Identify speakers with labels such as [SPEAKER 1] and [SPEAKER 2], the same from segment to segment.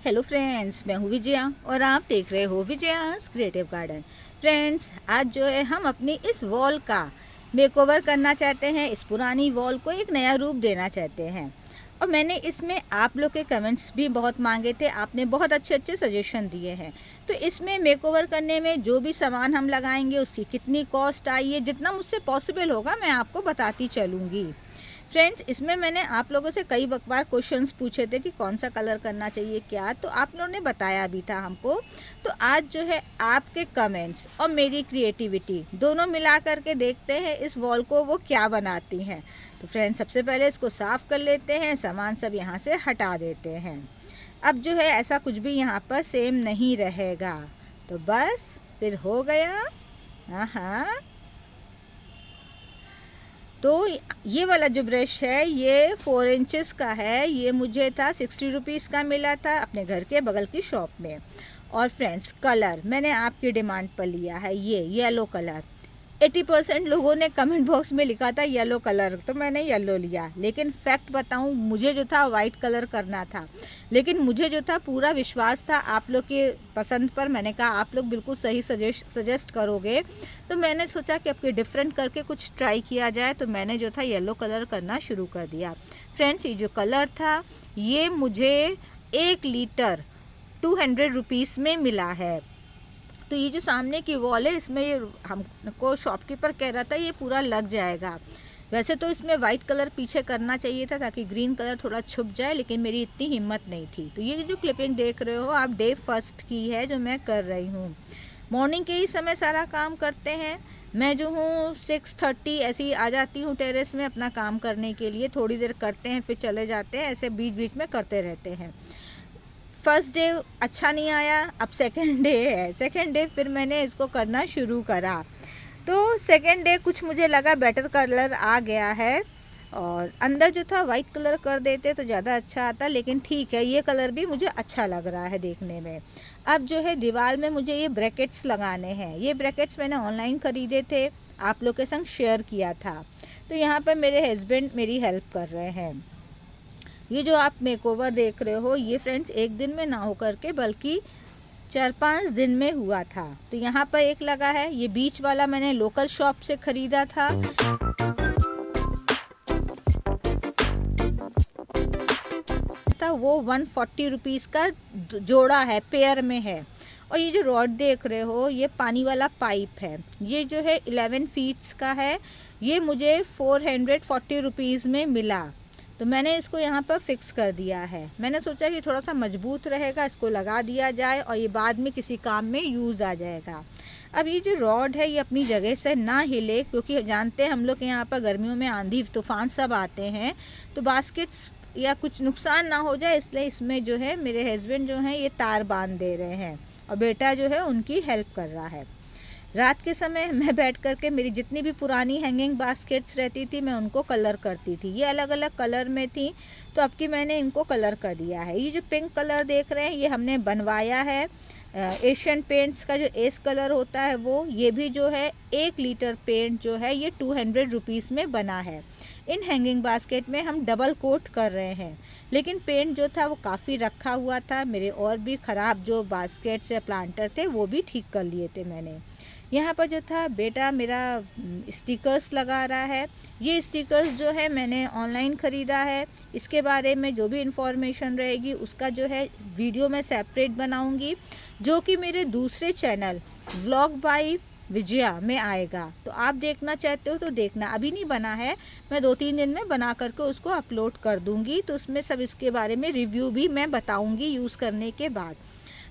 [SPEAKER 1] Hello friends, मैं हूँ विजया और आप देख रहे हो विजयास क्रिएटिव गार्डन। फ्रेंड्स, आज जो है हम अपनी इस वॉल का मेकओवर करना चाहते हैं। इस पुरानी वॉल को एक नया रूप देना चाहते हैं और मैंने इसमें आप लोग के कमेंट्स भी बहुत मांगे थे। आपने बहुत अच्छे अच्छे सजेशन दिए हैं। तो इसमें मेकओवर करने में जो भी सामान हम लगाएंगे उसकी कितनी कॉस्ट आई है, जितना मुझसे पॉसिबल होगा मैं आपको बताती चलूँगी। फ्रेंड्स, इसमें मैंने आप लोगों से कई बार क्वेश्चंस पूछे थे कि कौन सा कलर करना चाहिए क्या, तो आप लोगों ने बताया भी था हमको। तो आज जो है आपके कमेंट्स और मेरी क्रिएटिविटी दोनों मिला करके देखते हैं इस वॉल को वो क्या बनाती हैं। तो फ्रेंड्स, सबसे पहले इसको साफ़ कर लेते हैं, सामान सब यहाँ से हटा देते हैं। अब जो है ऐसा कुछ भी यहाँ पर सेम नहीं रहेगा। तो बस फिर हो गया। हाँ, तो ये वाला जो ब्रश है ये 4 इंचेस का है। ये मुझे था 60 रुपीज़ का मिला था अपने घर के बगल की शॉप में। और फ्रेंड्स, कलर मैंने आपकी डिमांड पर लिया है ये येलो कलर। 80% लोगों ने कमेंट बॉक्स में लिखा था येलो कलर, तो मैंने येलो लिया। लेकिन फैक्ट बताऊं, मुझे जो था वाइट कलर करना था, लेकिन मुझे जो था पूरा विश्वास था आप लोग की पसंद पर। मैंने कहा आप लोग बिल्कुल सही सजेस्ट करोगे, तो मैंने सोचा कि आपके डिफरेंट करके कुछ ट्राई किया जाए। तो मैंने जो था येलो कलर करना शुरू कर दिया। फ्रेंड्स, ये जो कलर था ये मुझे 1 लीटर 200 रुपीज़ में मिला है। तो ये जो सामने की वॉल है इसमें ये हमको शॉपकीपर कह रहा था ये पूरा लग जाएगा। वैसे तो इसमें वाइट कलर पीछे करना चाहिए था ताकि ग्रीन कलर थोड़ा छुप जाए, लेकिन मेरी इतनी हिम्मत नहीं थी। तो ये जो क्लिपिंग देख रहे हो आप डे फर्स्ट की है जो मैं कर रही हूँ। मॉर्निंग के ही समय सारा काम करते हैं। मैं जो हूँ 6:30 ऐसे ही आ जाती हूँ टेरेस में अपना काम करने के लिए। थोड़ी देर करते हैं फिर चले जाते हैं, ऐसे बीच बीच में करते रहते हैं। फर्स्ट डे अच्छा नहीं आया, अब सेकेंड डे है। सेकेंड डे फिर मैंने इसको करना शुरू करा। तो सेकेंड डे कुछ मुझे लगा बेटर कलर आ गया है और अंदर जो था वाइट कलर कर देते तो ज़्यादा अच्छा आता, लेकिन ठीक है ये कलर भी मुझे अच्छा लग रहा है देखने में। अब जो है दीवार में मुझे ये ब्रैकेट्स लगाने हैं। ये ब्रैकेट्स मैंने ऑनलाइन ख़रीदे थे, आप लोग के संग शेयर किया था। तो यहाँ पर मेरे हस्बैंड मेरी हेल्प कर रहे हैं। ये जो आप मेकओवर देख रहे हो ये फ्रेंड्स एक दिन में ना हो करके बल्कि 4-5 दिन में हुआ था। तो यहाँ पर एक लगा है, ये बीच वाला मैंने लोकल शॉप से ख़रीदा था। वो 140 रुपीज़ का जोड़ा है, पेयर में है। और ये जो रॉड देख रहे हो ये पानी वाला पाइप है। ये जो है 11 फीट्स का है। ये मुझे 440 रुपीज़ में मिला। तो मैंने इसको यहाँ पर फिक्स कर दिया है। मैंने सोचा कि थोड़ा सा मजबूत रहेगा, इसको लगा दिया जाए और ये बाद में किसी काम में यूज़ आ जाएगा। अब ये जो रॉड है ये अपनी जगह से ना हिले, क्योंकि जानते हैं हम लोग यहाँ पर गर्मियों में आंधी तूफान सब आते हैं, तो बास्केट्स या कुछ नुकसान ना हो जाए, इसलिए इसमें जो है मेरे हस्बैंड जो हैं ये तार बांध दे रहे हैं और बेटा जो है उनकी हेल्प कर रहा है। रात के समय मैं बैठ कर के मेरी जितनी भी पुरानी हैंगिंग बास्केट्स रहती थी मैं उनको कलर करती थी। ये अलग अलग कलर में थी, तो अब की मैंने इनको कलर कर दिया है। ये जो पिंक कलर देख रहे हैं ये हमने बनवाया है एशियन पेंट्स का, जो एस कलर होता है वो। ये भी जो है 1 लीटर पेंट जो है ये 200 रुपीज़ में बना है। इन हैंगिंग बास्केट में हम डबल कोट कर रहे हैं, लेकिन पेंट जो था वो काफ़ी रखा हुआ था। मेरे और भी ख़राब जो बास्केट्स या प्लांटर थे वो भी ठीक कर लिए थे मैंने। यहाँ पर जो था बेटा मेरा स्टिकर्स लगा रहा है। ये स्टिकर्स जो है मैंने ऑनलाइन ख़रीदा है। इसके बारे में जो भी इंफॉर्मेशन रहेगी उसका जो है वीडियो मैं सेपरेट बनाऊंगी, जो कि मेरे दूसरे चैनल व्लॉग बाय विजया में आएगा। तो आप देखना चाहते हो तो देखना, अभी नहीं बना है, मैं 2-3 दिन में बना करके उसको अपलोड कर दूँगी। तो उसमें सब इसके बारे में रिव्यू भी मैं बताऊँगी यूज़ करने के बाद।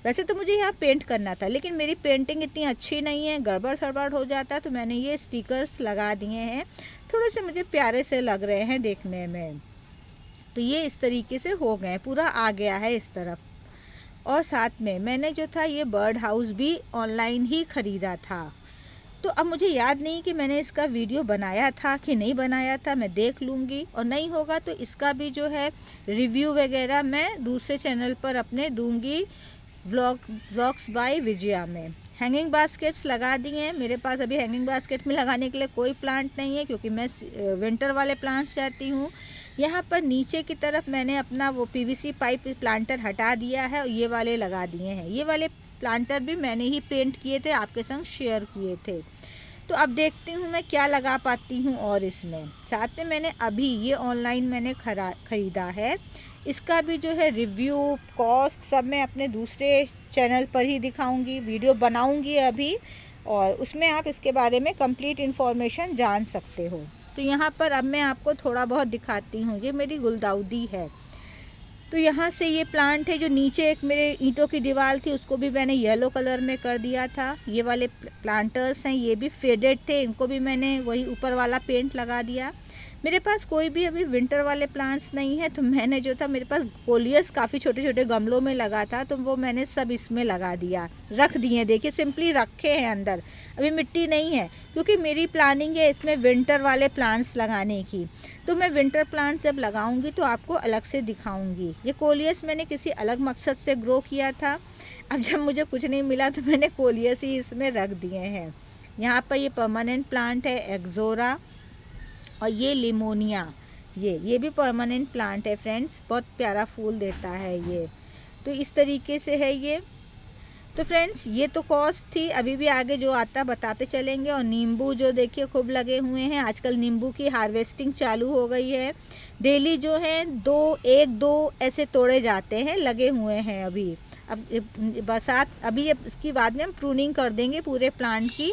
[SPEAKER 1] वैसे तो मुझे यहाँ पेंट करना था, लेकिन मेरी पेंटिंग इतनी अच्छी नहीं है, गड़बड़ सड़बड़ हो जाता है, तो मैंने ये स्टिकर्स लगा दिए हैं। थोड़े से मुझे प्यारे से लग रहे हैं देखने में। तो ये इस तरीके से हो गए, पूरा आ गया है इस तरफ। और साथ में मैंने जो था ये बर्ड हाउस भी ऑनलाइन ही ख़रीदा था। तो अब मुझे याद नहीं कि मैंने इसका वीडियो बनाया था कि नहीं बनाया था, मैं देख लूँगी। और नहीं होगा तो इसका भी जो है रिव्यू वगैरह मैं दूसरे चैनल पर अपने दूँगी, व्लॉग्स बाय विजया में। हैंगिंग बास्केट्स लगा दिए हैं। मेरे पास अभी हैंगिंग बास्केट में लगाने के लिए कोई प्लांट नहीं है, क्योंकि मैं विंटर वाले प्लांट्स चाहती हूँ। यहाँ पर नीचे की तरफ मैंने अपना वो पीवीसी पाइप प्लांटर हटा दिया है और ये वाले लगा दिए हैं। ये वाले प्लांटर भी मैंने ही पेंट किए थे, आपके संग शेयर किए थे। तो अब देखती हूँ मैं क्या लगा पाती हूँ। और इसमें साथ में मैंने अभी ये ऑनलाइन मैंने ख़रीदा है, इसका भी जो है रिव्यू, कॉस्ट सब मैं अपने दूसरे चैनल पर ही दिखाऊंगी, वीडियो बनाऊंगी अभी, और उसमें आप इसके बारे में कंप्लीट इन्फॉर्मेशन जान सकते हो। तो यहाँ पर अब मैं आपको थोड़ा बहुत दिखाती हूँ। ये मेरी गुलदाउदी है। तो यहाँ से ये प्लांट है, जो नीचे एक मेरे ईंटों की दीवार थी उसको भी मैंने येलो कलर में कर दिया था। ये वाले प्लांटर्स हैं, ये भी फेडेड थे, इनको भी मैंने वही ऊपर वाला पेंट लगा दिया। मेरे पास कोई भी अभी विंटर वाले प्लांट्स नहीं है, तो मैंने जो था, मेरे पास कोलियस काफ़ी छोटे छोटे गमलों में लगा था, तो वो मैंने सब इसमें लगा दिया, रख दिए। देखिए सिंपली रखे हैं अंदर, अभी मिट्टी नहीं है, क्योंकि मेरी प्लानिंग है इसमें विंटर वाले प्लांट्स लगाने की। तो मैं विंटर प्लांट्स जब लगाऊंगी तो आपको अलग से दिखाऊंगी। ये कोलियस मैंने किसी अलग मकसद से ग्रो किया था, अब जब मुझे कुछ नहीं मिला तो मैंने कोलियस ही इसमें रख दिए हैं। यहाँ पर ये परमानेंट प्लांट है एक्सोरा, और ये लिमोनिया, ये भी परमानेंट प्लांट है फ्रेंड्स, बहुत प्यारा फूल देता है ये। तो इस तरीके से है ये। तो फ्रेंड्स ये तो कॉस्ट थी, अभी भी आगे जो आता बताते चलेंगे। और नींबू जो देखिए खूब लगे हुए हैं, आजकल नींबू की हार्वेस्टिंग चालू हो गई है। डेली जो है 1-2 ऐसे तोड़े जाते हैं, लगे हुए हैं अभी। अब बरसात अभी, इसकी बाद में हम प्रूनिंग कर देंगे पूरे प्लांट की।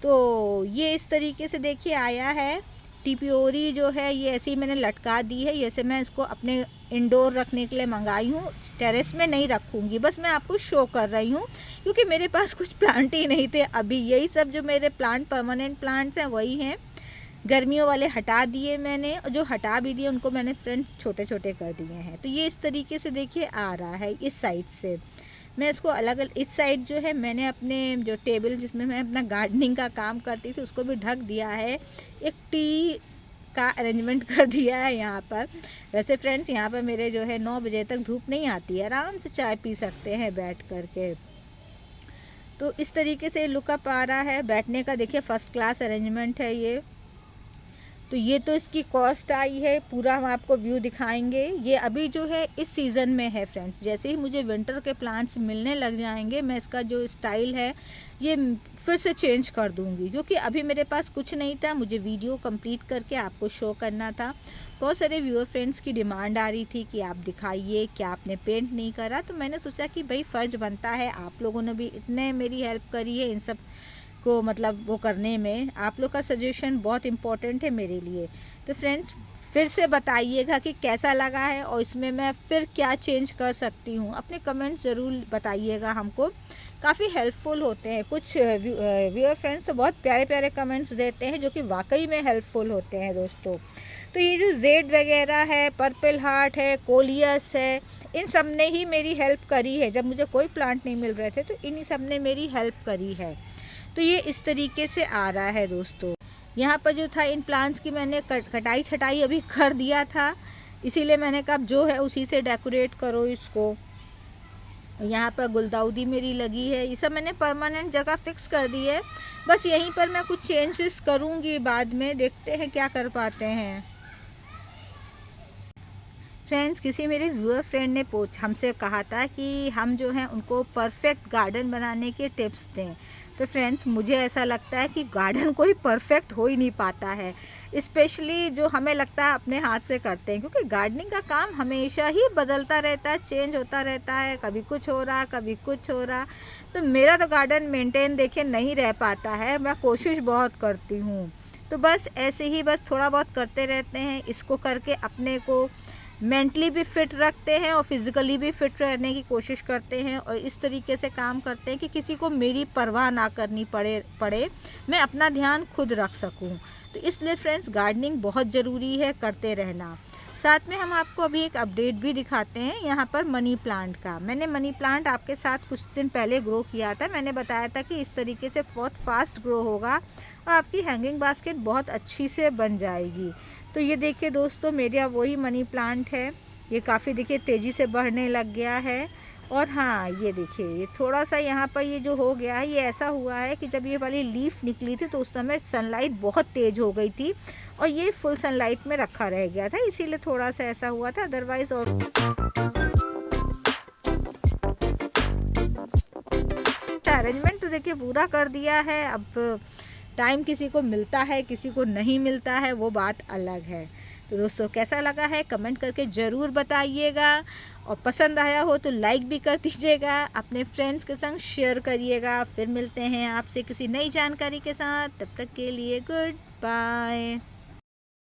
[SPEAKER 1] तो ये इस तरीके से देखिए आया है। टिपियोरी जो है ये ऐसे ही मैंने लटका दी है, जैसे मैं इसको अपने इंडोर रखने के लिए मंगाई हूँ, टेरेस में नहीं रखूँगी, बस मैं आपको शो कर रही हूँ, क्योंकि मेरे पास कुछ प्लांट ही नहीं थे अभी। यही सब जो मेरे प्लांट परमानेंट प्लांट्स हैं वही हैं। गर्मियों वाले हटा दिए मैंने, और जो हटा भी दिए उनको मैंने फ्रेंड्स छोटे छोटे कर दिए हैं। तो ये इस तरीके से देखिए आ रहा है इस साइड से। मैं इसको अलग अलग, इस साइड जो है मैंने अपने जो टेबल जिसमें मैं अपना गार्डनिंग का काम करती थी उसको भी ढक दिया है, एक टी का अरेंजमेंट कर दिया है यहाँ पर। वैसे फ्रेंड्स यहाँ पर मेरे जो है 9 बजे तक धूप नहीं आती है, आराम से चाय पी सकते हैं बैठ करके। तो इस तरीके से लुकअप आ रहा है बैठने का, देखिए फर्स्ट क्लास अरेंजमेंट है ये। तो ये तो इसकी कॉस्ट आई है, पूरा हम आपको व्यू दिखाएंगे। ये अभी जो है इस सीज़न में है फ्रेंड्स, जैसे ही मुझे विंटर के प्लांट्स मिलने लग जाएंगे मैं इसका जो स्टाइल है ये फिर से चेंज कर दूंगी, क्योंकि अभी मेरे पास कुछ नहीं था, मुझे वीडियो कंप्लीट करके आपको शो करना था। बहुत सारे व्यूअर फ्रेंड्स की डिमांड आ रही थी कि आप दिखाइए क्या आपने पेंट नहीं करा, तो मैंने सोचा कि भाई फ़र्ज़ बनता है, आप लोगों ने भी इतने मेरी हेल्प करी है इन सब को, मतलब वो करने में आप लोग का सजेशन बहुत इम्पोर्टेंट है मेरे लिए। तो फ्रेंड्स फिर से बताइएगा कि कैसा लगा है और इसमें मैं फिर क्या चेंज कर सकती हूँ, अपने कमेंट्स ज़रूर बताइएगा, हमको काफ़ी हेल्पफुल होते हैं। कुछ व्यूअर फ्रेंड्स तो बहुत प्यारे प्यारे कमेंट्स देते हैं जो कि वाकई में हेल्पफुल होते हैं दोस्तों। तो ये जो जेड वगैरह है, पर्पल हार्ट है, कोलियस है, इन सब ने ही मेरी हेल्प करी है। जब मुझे कोई प्लांट नहीं मिल रहे थे तो इन्हीं सब ने मेरी हेल्प करी है। तो ये इस तरीके से आ रहा है दोस्तों। यहाँ पर जो था इन प्लांट्स की मैंने कटाई छटाई अभी कर दिया था, इसीलिए मैंने कहा जो है उसी से डेकोरेट करो इसको। यहाँ पर गुलदाउदी मेरी लगी है, ये सब मैंने परमानेंट जगह फिक्स कर दी है, बस यहीं पर मैं कुछ चेंजेस करूँगी बाद में, देखते हैं क्या कर पाते हैं। फ्रेंड्स किसी मेरे व्यूअर फ्रेंड ने हमसे कहा था कि हम जो हैं उनको परफेक्ट गार्डन बनाने के टिप्स दें। तो फ्रेंड्स मुझे ऐसा लगता है कि गार्डन कोई परफेक्ट हो ही नहीं पाता है, स्पेशली जो हमें लगता है अपने हाथ से करते हैं, क्योंकि गार्डनिंग का काम हमेशा ही बदलता रहता है, चेंज होता रहता है, कभी कुछ हो रहा कभी कुछ हो रहा। तो मेरा तो गार्डन मेंटेन देखिए नहीं रह पाता है, मैं कोशिश बहुत करती हूँ। तो बस ऐसे ही बस थोड़ा बहुत करते रहते हैं, इसको करके अपने को मेंटली भी फिट रखते हैं और फिज़िकली भी फिट रहने की कोशिश करते हैं, और इस तरीके से काम करते हैं कि किसी को मेरी परवाह ना करनी पड़े, मैं अपना ध्यान खुद रख सकूं। तो इसलिए फ्रेंड्स गार्डनिंग बहुत ज़रूरी है, करते रहना। साथ में हम आपको अभी एक अपडेट भी दिखाते हैं यहाँ पर मनी प्लांट का। मैंने मनी प्लांट आपके साथ कुछ दिन पहले ग्रो किया था, मैंने बताया था कि इस तरीके से बहुत फास्ट ग्रो होगा और आपकी हैंगिंग बास्केट बहुत अच्छी से बन जाएगी। तो ये देखिए दोस्तों मेरा वही मनी प्लांट है, ये काफ़ी देखिए तेज़ी से बढ़ने लग गया है। और हाँ, ये देखिए ये थोड़ा सा यहाँ पर ये जो हो गया है, ये ऐसा हुआ है कि जब ये वाली लीफ निकली थी तो उस समय सनलाइट बहुत तेज़ हो गई थी और ये फुल सनलाइट में रखा रह गया था, इसीलिए थोड़ा सा ऐसा हुआ था। अदरवाइज़ और अरेंजमेंट तो देखिए पूरा कर दिया है। अब टाइम किसी को मिलता है, किसी को नहीं मिलता है, वो बात अलग है। तो दोस्तों कैसा लगा है कमेंट करके ज़रूर बताइएगा, और पसंद आया हो तो लाइक भी कर दीजिएगा, अपने फ्रेंड्स के संग शेयर करिएगा। फिर मिलते हैं आपसे किसी नई जानकारी के साथ, तब तक के लिए गुड बाय।